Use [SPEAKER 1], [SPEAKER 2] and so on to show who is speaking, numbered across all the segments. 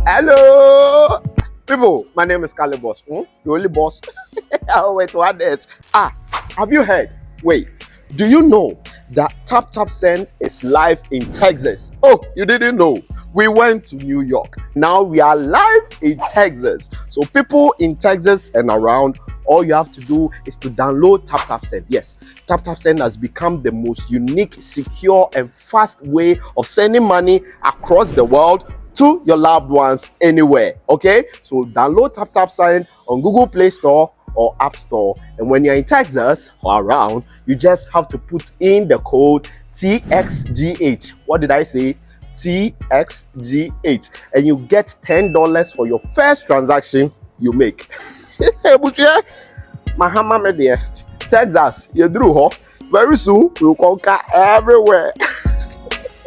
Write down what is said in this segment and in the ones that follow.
[SPEAKER 1] Hello, people. My name is Kali Boss. The only boss. Oh, wait, what else? Have you heard? Wait, do you know that Tap Tap Send is live in Texas? Oh, you didn't know? We went to New York. Now we are live in Texas. So people in Texas and around, all you have to do is to download Tap Tap Send. Yes, Tap Tap Send has become the most unique, secure, and fast way of sending money across the world to your loved ones anywhere. Okay, so download Tap Tap Send on Google Play Store or App Store, and when you're in Texas or around, you just have to put in the code TXGH. What did I say? TXGH, and you get $10 for your first transaction you make. Mahama media, Texas, you drew ho. Very soon we'll conquer everywhere.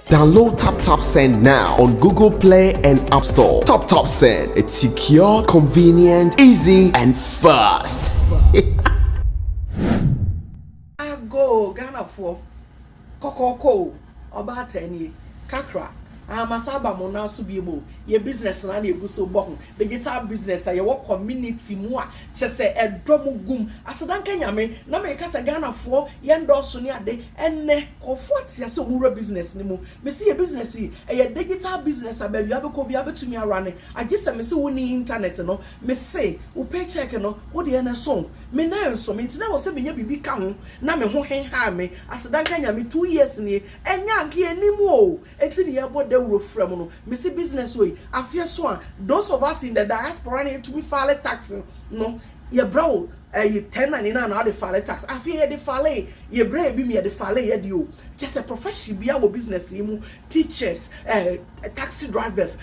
[SPEAKER 1] Download Tap Tap Send now on Google Play and App Store. Tap Tap Send, it's secure, convenient, easy, and fast.
[SPEAKER 2] I go Ghana for Coco, about 10 years, Kakra. Masaba mo na so biemo ye business na egu so bohun digital business ya wo community mu a chese edom gum asedanka nyame na me kasa Ghana fo ye ndorso ni ade enne kofo atia se omura business ni mu me see ye business ye digital business abia abeko bia betumi arane agese me se woni internet no me say wo paycheck no wo de na so me na enso me ntina wo se be nya bibi ka ho na me ho hen ha me asedanka nyame 2 years ni enya nke animu o eti ne ye bode from no me see business way afia so a those of us in the diaspora need to me file tax no ye bro you 1099 na the file tax afia the file ye bra bi me the file ye di o just a professional bia wo business mu teachers taxi drivers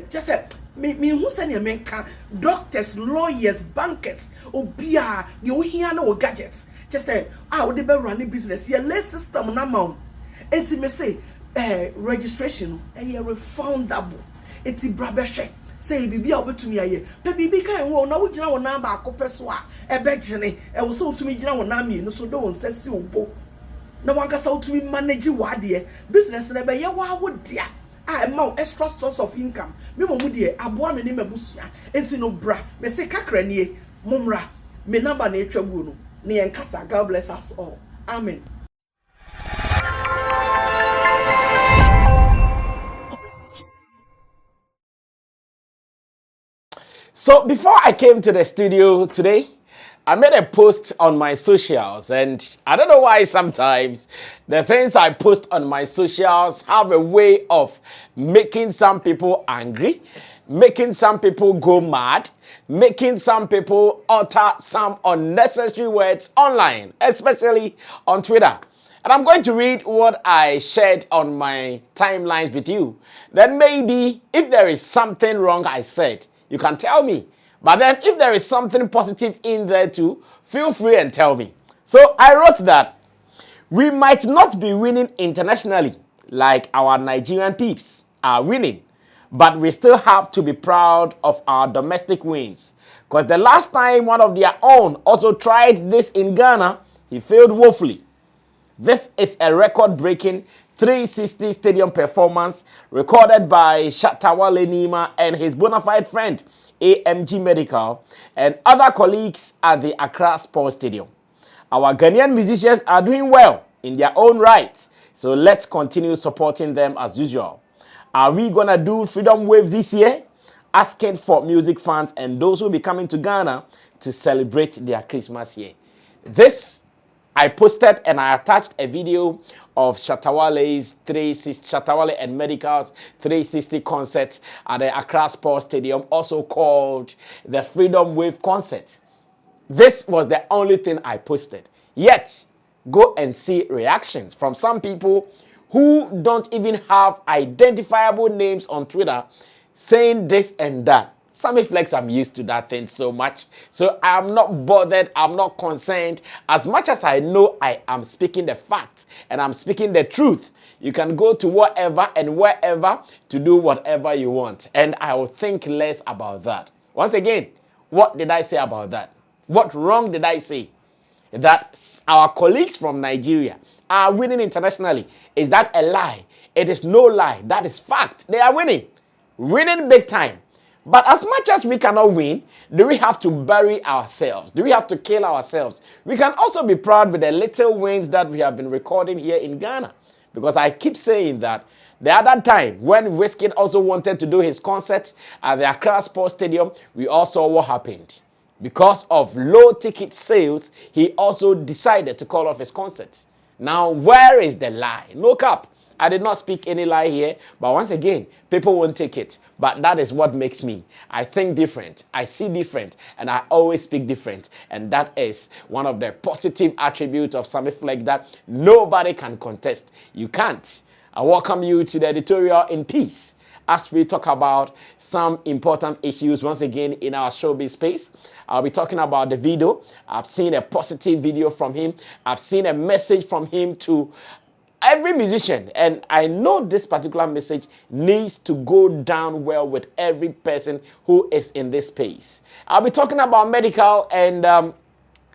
[SPEAKER 2] just a me who send your men can doctors lawyers bankers obia you hear no gadgets just say we dey run the business ye lay system na ma enti me say registration refundable. It's brabeshe. Say bibi obetumi aye. Pe bibi kan wo na wo gina wo number akopɛ so a ebegene. E wo so otumi gina wo na me no so do won sesi obo. Na wanka sa otumi manage wade business na be ye wa wo dia. Amount extra source of income. Me mo mu de aboa me ne mabusua. Enti no bra. Me se kakra nie momra. Me number na etwa gu no. Ne yenkasa. God bless us all. Amen.
[SPEAKER 3] So before I came to the studio today, I made a post on my socials, and I don't know why sometimes the things I post on my socials have a way of making some people angry, making some people go mad, making some people utter some unnecessary words online, especially on Twitter. And I'm going to read what I shared on my timelines with you. Then maybe if there is something wrong I said, you can tell me. But then if there is something positive in there too, feel free and tell me. So I wrote that we might not be winning internationally like our Nigerian peeps are winning, but we still have to be proud of our domestic wins. Because the last time one of their own also tried this in Ghana, he failed woefully. This is a record-breaking 360 stadium performance recorded by Shatawale Nima and his bona fide friend AMG Medical and other colleagues at the Accra Sports Stadium. Our Ghanaian musicians are doing well in their own right, so let's continue supporting them as usual. Are we gonna do Freedom Wave this year? Asking for music fans and those who will be coming to Ghana to celebrate their Christmas here. This I posted and I attached a video of Shatawale's 360, Shatawale and Medical's 360 concert at the Accra Sports Stadium, also called the Freedom Wave concert. This was the only thing I posted. Yet, go and see reactions from some people who don't even have identifiable names on Twitter saying this and that. Sammy Flex, I'm used to that thing so much. So I'm not bothered, I'm not concerned. As much as I know I am speaking the facts and I'm speaking the truth, you can go to whatever and wherever to do whatever you want. And I will think less about that. Once again, what did I say about that? What wrong did I say? That our colleagues from Nigeria are winning internationally. Is that a lie? It is no lie. That is fact. They are winning. winning big time. But as much as we cannot win, do we have to bury ourselves? Do we have to kill ourselves? We can also be proud with the little wins that we have been recording here in Ghana. Because I keep saying that the other time when Wizkid also wanted to do his concert at the Accra Sports Stadium, we all saw what happened. Because of low ticket sales, he also decided to call off his concert. Now, where is the lie? No cap. I did not speak any lie here, but once again, people won't take it. But that is what makes me. I think different, I see different, and I always speak different. And that is one of the positive attributes of Sammy Flex that nobody can contest. You can't. I welcome you to the editorial in peace as we talk about some important issues once again in our showbiz space. I'll be talking about Davido. I've seen a positive video from him. I've seen a message from him to every musician, and I know this particular message needs to go down well with every person who is in this space. I'll be talking about medical and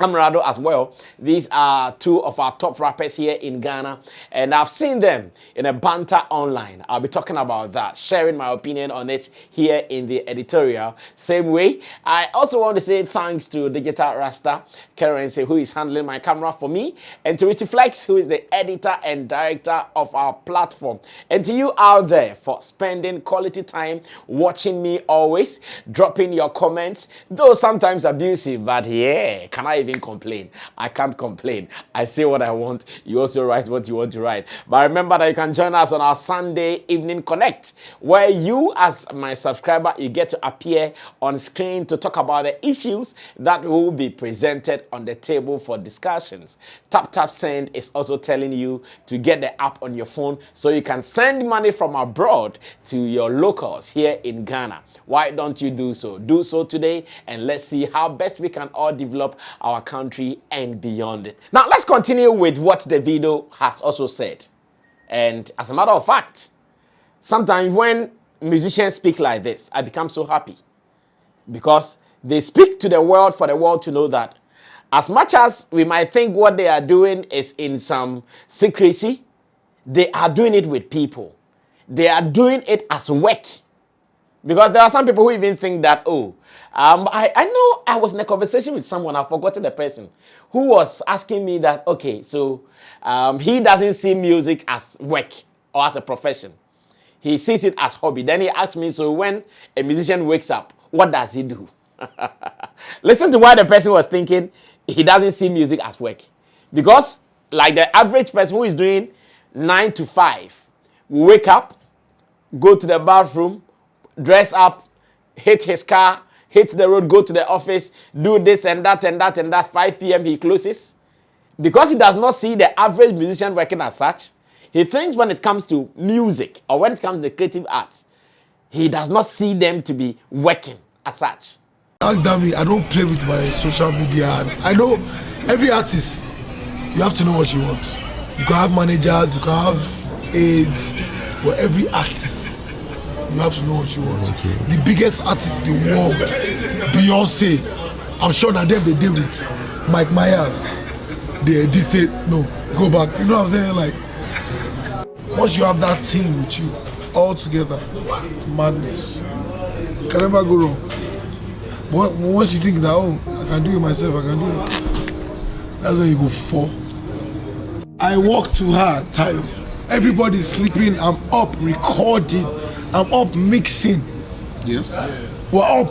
[SPEAKER 3] Amerado as well. These are two of our top rappers here in Ghana, and I've seen them in a banter online. I'll be talking about that, sharing my opinion on it here in the editorial. Same way, I also want to say thanks to Digital Rasta Currency, who is handling my camera for me, and to Richie Flex, who is the editor and director of our platform, and to you out there for spending quality time watching me always, dropping your comments, though sometimes abusive, but yeah, can I even complain? I can't complain. I say what I want. You also write what you want to write. But remember that you can join us on our Sunday evening connect, where you, as my subscriber, you get to appear on screen to talk about the issues that will be presented on the table for discussions. Tap Send is also telling you to get the app on your phone so you can send money from abroad to your locals here in Ghana. Why don't you do so? Do so today, and let's see how best we can all develop our country and beyond it. Now, let's continue with what Davido has also said. And as a matter of fact, sometimes when musicians speak like this, I become so happy because they speak to the world for the world to know that as much as we might think what they are doing is in some secrecy, they are doing it with people. They are doing it as work. Because there are some people who even think that, I know I was in a conversation with someone, I've forgotten the person, who was asking me that, okay, so he doesn't see music as work or as a profession. He sees it as hobby. Then he asked me, so when a musician wakes up, what does he do? Listen to why the person was thinking he doesn't see music as work. Because like the average person who is doing 9 to 5, will wake up, go to the bathroom, dress up, hit his car, hit the road, go to the office, do this and that and that and that. 5 p.m. he closes. Because he does not see the average musician working as such, he thinks when it comes to music or when it comes to creative arts, he does not see them to be working as such.
[SPEAKER 4] Ask Dami, I don't play with my social media. And I know every artist, you have to know what you want. You can have managers, you can have aides, but every artist, you have to know what you want. Okay. The biggest artist in the world, Beyonce, I'm sure that them they deal with Mike Myers. They say, no, go back. You know what I'm saying? Like, once you have that team with you, all together, madness. You can never go wrong. But once you think that, oh, I can do it myself, I can do it, that's when you go fall. I walk too hard, tired. Everybody's sleeping, I'm up recording, I'm up mixing.
[SPEAKER 5] Yes.
[SPEAKER 4] We're up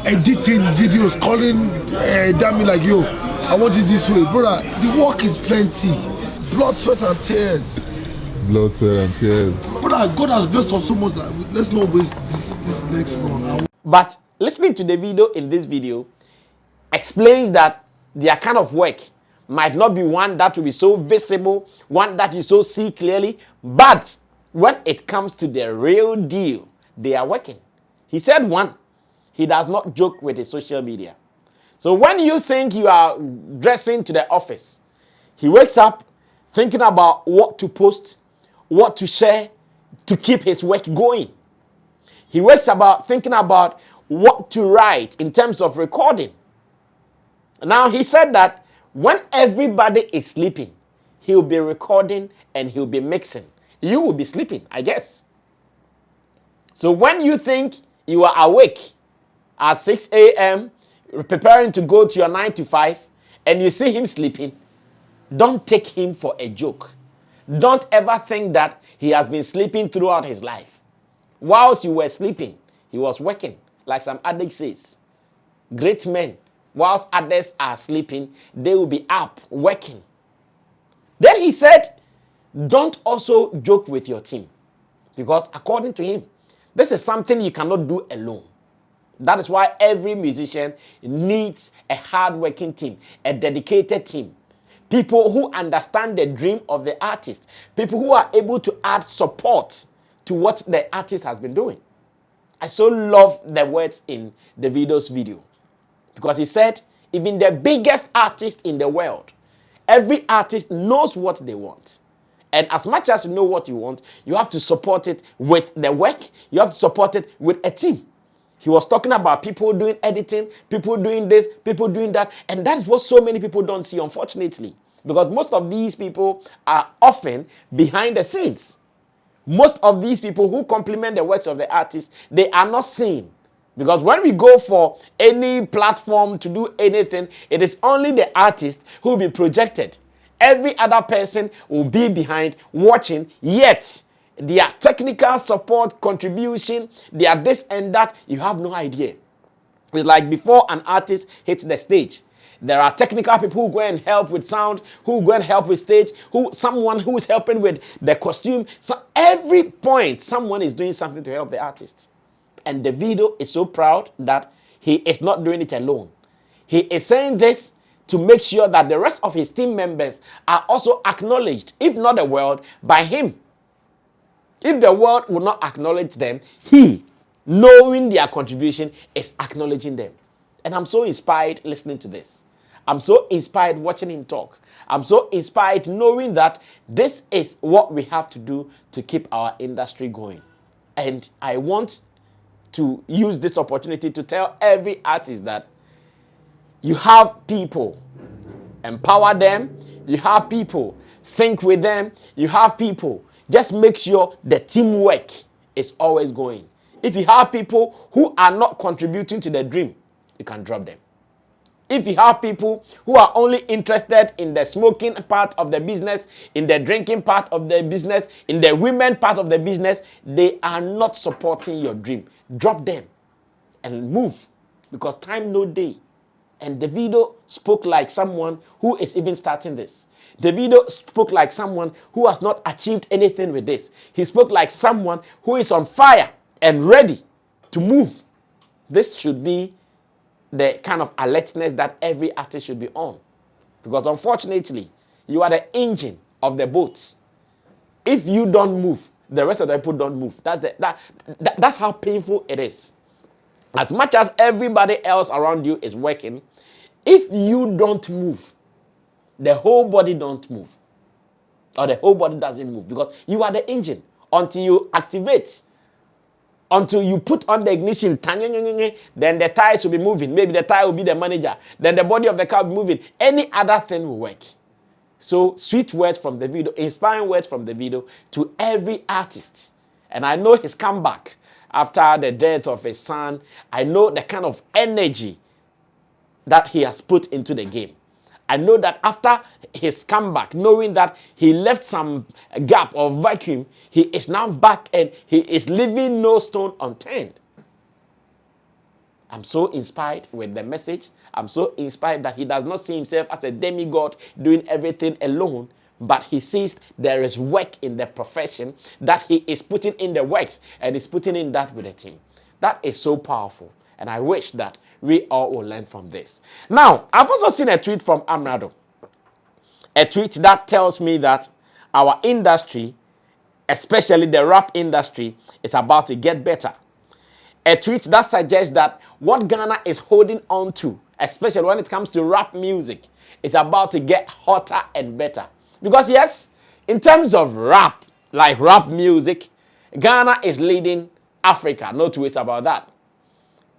[SPEAKER 4] editing videos, calling Dami like, yo, I want it this way. Brother, the work is plenty. Blood, sweat and tears.
[SPEAKER 5] Blood, sweat and tears.
[SPEAKER 4] Brother, God has blessed us so much that let's not waste this next run.
[SPEAKER 3] But listening to the video in this video explains that their kind of work might not be one that will be so visible, one that you so see clearly, but when it comes to the real deal, they are working. He said one, he does not joke with his social media. So when you think you are dressing to the office, he wakes up thinking about what to post, what to share to keep his work going. He wakes up thinking about what to write in terms of recording. Now, he said that when everybody is sleeping, he'll be recording and he'll be mixing. You will be sleeping, I guess. So when you think you are awake at 6 a.m., preparing to go to your 9 to 5, and you see him sleeping, don't take him for a joke. Don't ever think that he has been sleeping throughout his life. Whilst you were sleeping, he was working. Like some addict says, great men, whilst others are sleeping, they will be up working. Then he said, don't also joke with your team. Because according to him, this is something you cannot do alone. That is why every musician needs a hard-working team, a dedicated team. People who understand the dream of the artist. People who are able to add support to what the artist has been doing. I so love the words in Davido's video. Because he said, even the biggest artist in the world, every artist knows what they want. And as much as you know what you want, you have to support it with the work. You have to support it with a team. He was talking about people doing editing, people doing this, people doing that. And that is what so many people don't see, unfortunately. Because most of these people are often behind the scenes. Most of these people who complement the works of the artist, they are not seen. Because when we go for any platform to do anything, it is only the artist who will be projected. Every other person will be behind watching, yet their technical support, contribution, their this and that, you have no idea. It's like before an artist hits the stage, there are technical people who go and help with sound, who go and help with stage, someone who is helping with the costume. So every point, someone is doing something to help the artist. And Davido is so proud that he is not doing it alone. He is saying this to make sure that the rest of his team members are also acknowledged, if not the world, by him. If the world will not acknowledge them, he, knowing their contribution, is acknowledging them. And I'm so inspired listening to this. I'm so inspired watching him talk. I'm so inspired knowing that this is what we have to do to keep our industry going. And I want to use this opportunity to tell every artist that you have people, empower them. You have people, think with them. You have people, just make sure the teamwork is always going. If you have people who are not contributing to the dream, you can drop them. If you have people who are only interested in the smoking part of the business, in the drinking part of the business, in the women part of the business, they are not supporting your dream. Drop them and move, because time no day. And Davido spoke like someone who is even starting this. Davido spoke like someone who has not achieved anything with this. He spoke like someone who is on fire and ready to move. This should be the kind of alertness that every artist should be on. Because unfortunately, you are the engine of the boat. If you don't move, the rest of the people don't move. That's how painful it is. As much as everybody else around you is working, if you don't move, the whole body don't move. Or the whole body doesn't move, because you are the engine. Until you activate, until you put on the ignition, then the tires will be moving. Maybe the tire will be the manager. Then the body of the car will be moving. Any other thing will work. So sweet words from Davido, inspiring words from Davido to every artist. And I know his comeback after the death of his son. I know the kind of energy that he has put into the game. I know that after his comeback, knowing that he left some gap or vacuum, he is now back and he is leaving no stone unturned. I'm so inspired with the message. I'm so inspired that he does not see himself as a demigod doing everything alone, but he sees there is work in the profession, that he is putting in the works and is putting in that with a team. That is so powerful. And I wish that we all will learn from this. Now, I've also seen a tweet from Amerado. A tweet that tells me that our industry, especially the rap industry, is about to get better. A tweet that suggests that what Ghana is holding on to, especially when it comes to rap music, is about to get hotter and better. Because yes, in terms of rap, like rap music, Ghana is leading Africa. No two ways about that.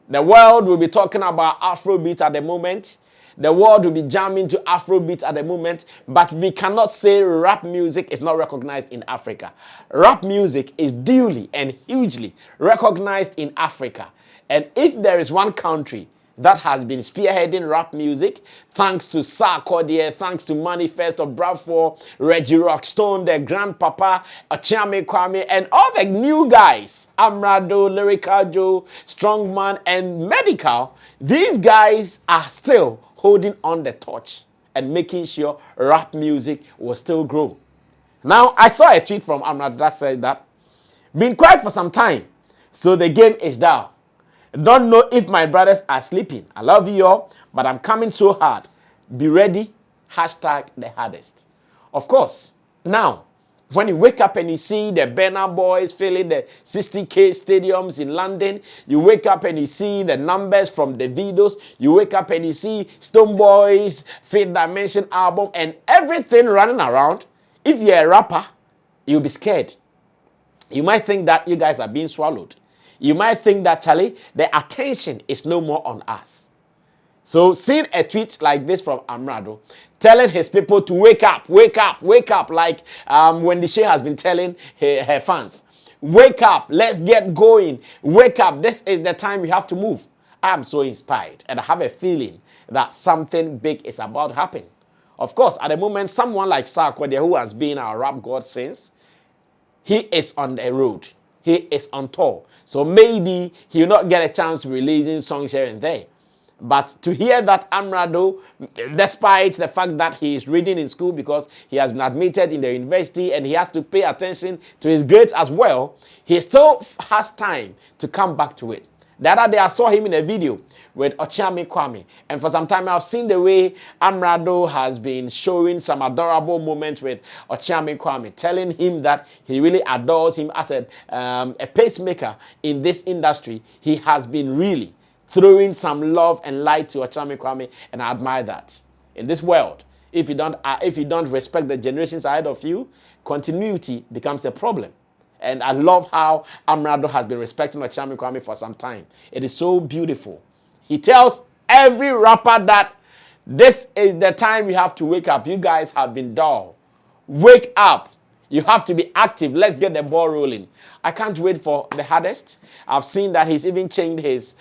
[SPEAKER 3] The world will be talking about Afrobeat at the moment. the world will be jamming to Afrobeat at the moment, but we cannot say rap music is not recognized in Africa. Rap music is duly and hugely recognized in Africa. And if there is one country that has been spearheading rap music, thanks to Sarkodie, thanks to Manifest of Bradford, Reggie Rockstone, their grandpapa, Ochiame Kwame, and all the new guys, Amerado, Lyrical Joe, Strongman, and Medical, these guys are still holding on the torch and making sure rap music will still grow. Now, I saw a tweet from Amerado that said that, been quiet for some time, so the game is down. Don't know if my brothers are sleeping. I love you all, but I'm coming so hard. Be ready. Hashtag the hardest. Of course, now, when you wake up and you see the Burna Boys filling the 60K stadiums in London, you wake up and you see the numbers from Davidos, you wake up and you see Stone Boys, Fifth Dimension album, and everything running around, if you're a rapper, you'll be scared. You might think that you guys are being swallowed. You might think that, Charlie, the attention is no more on us. So seeing a tweet like this from Amerado, telling his people to wake up, wake up, wake up, like when the Sheikh has been telling her fans, wake up, let's get going, wake up, this is the time we have to move. I'm so inspired, and I have a feeling that something big is about to happen. Of course, at the moment, someone like Sarkodie, who has been our rap god since, he is on the road. He is on tour. So maybe he'll not get a chance to releasing songs here and there. But to hear that Amerado, despite the fact that he is reading in school because he has been admitted in the university and he has to pay attention to his grades as well, he still has time to come back to it. The other day I saw him in a video with Ochiame Kwame, and for some time I've seen the way Amerado has been showing some adorable moments with Ochiame Kwame, telling him that he really adores him as a pacemaker in this industry. He has been really throwing some love and light to Ochiame Kwame, and I admire that. In this world, if you don't respect the generations ahead of you, continuity becomes a problem. And I love how Amerado has been respecting Ochiame Kwame for some time. It is so beautiful. He tells every rapper that this is the time you have to wake up. You guys have been dull. Wake up. You have to be active. Let's get the ball rolling. I can't wait for the hardest. I've seen that he's even changed his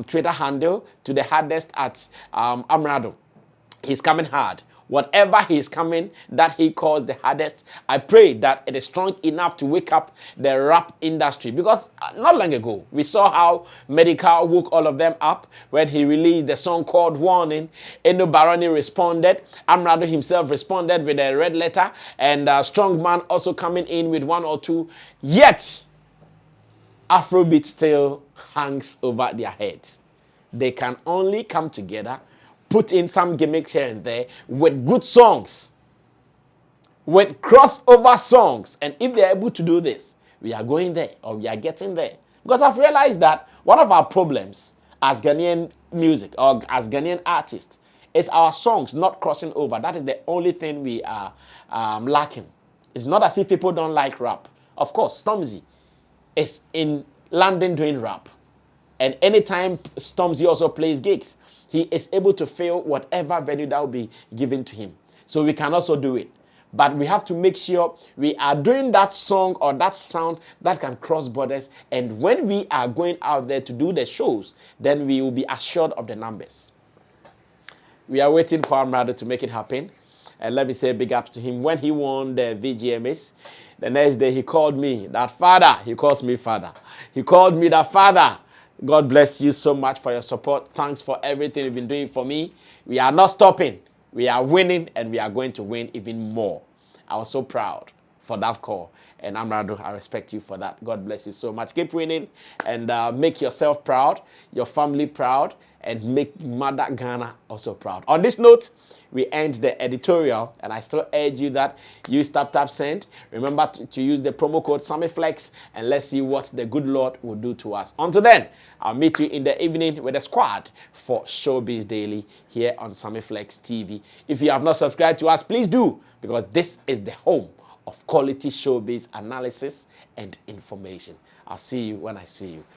[SPEAKER 3] Twitter handle to the hardest at Amerado. He's coming hard. Whatever he's coming that he calls the hardest, I pray that it is strong enough to wake up the rap industry. Because not long ago, we saw how Medical woke all of them up when he released the song called Warning. Eno Baroni responded. Amerado himself responded with a red letter. And Strongman also coming in with one or two. Yet, Afrobeat still hangs over their heads. They can only come together, put in some gimmicks here and there with good songs, with crossover songs. And if they're able to do this, we are going there, or we are getting there. Because I've realized that one of our problems as Ghanaian music or as Ghanaian artists is our songs not crossing over. That is the only thing we are lacking. It's not as if people don't like rap. Of course, Stormzy is in London doing rap. And anytime Stormzy also plays gigs, he is able to fill whatever venue that will be given to him. So we can also do it. But we have to make sure we are doing that song or that sound that can cross borders. And when we are going out there to do the shows, then we will be assured of the numbers. We are waiting for Amerado to make it happen. And let me say big ups to him. When he won the VGMAs, the next day he called me, that father. He calls me father. He called me that father. God bless you so much for your support. Thanks for everything you've been doing for me. We are not stopping. We are winning, and we are going to win even more. I was so proud for that call. And Amerado, I respect you for that. God bless you so much. Keep winning and make yourself proud, your family proud, and make Mother Ghana also proud. On this note, we end the editorial, and I still urge you that use TapTapSend. Remember to use the promo code SammyFlex, and let's see what the good Lord will do to us. Until then, I'll meet you in the evening with the squad for Showbiz Daily here on SammyFlex TV. If you have not subscribed to us, please do, because this is the home of quality showbiz analysis and information. I'll see you when I see you.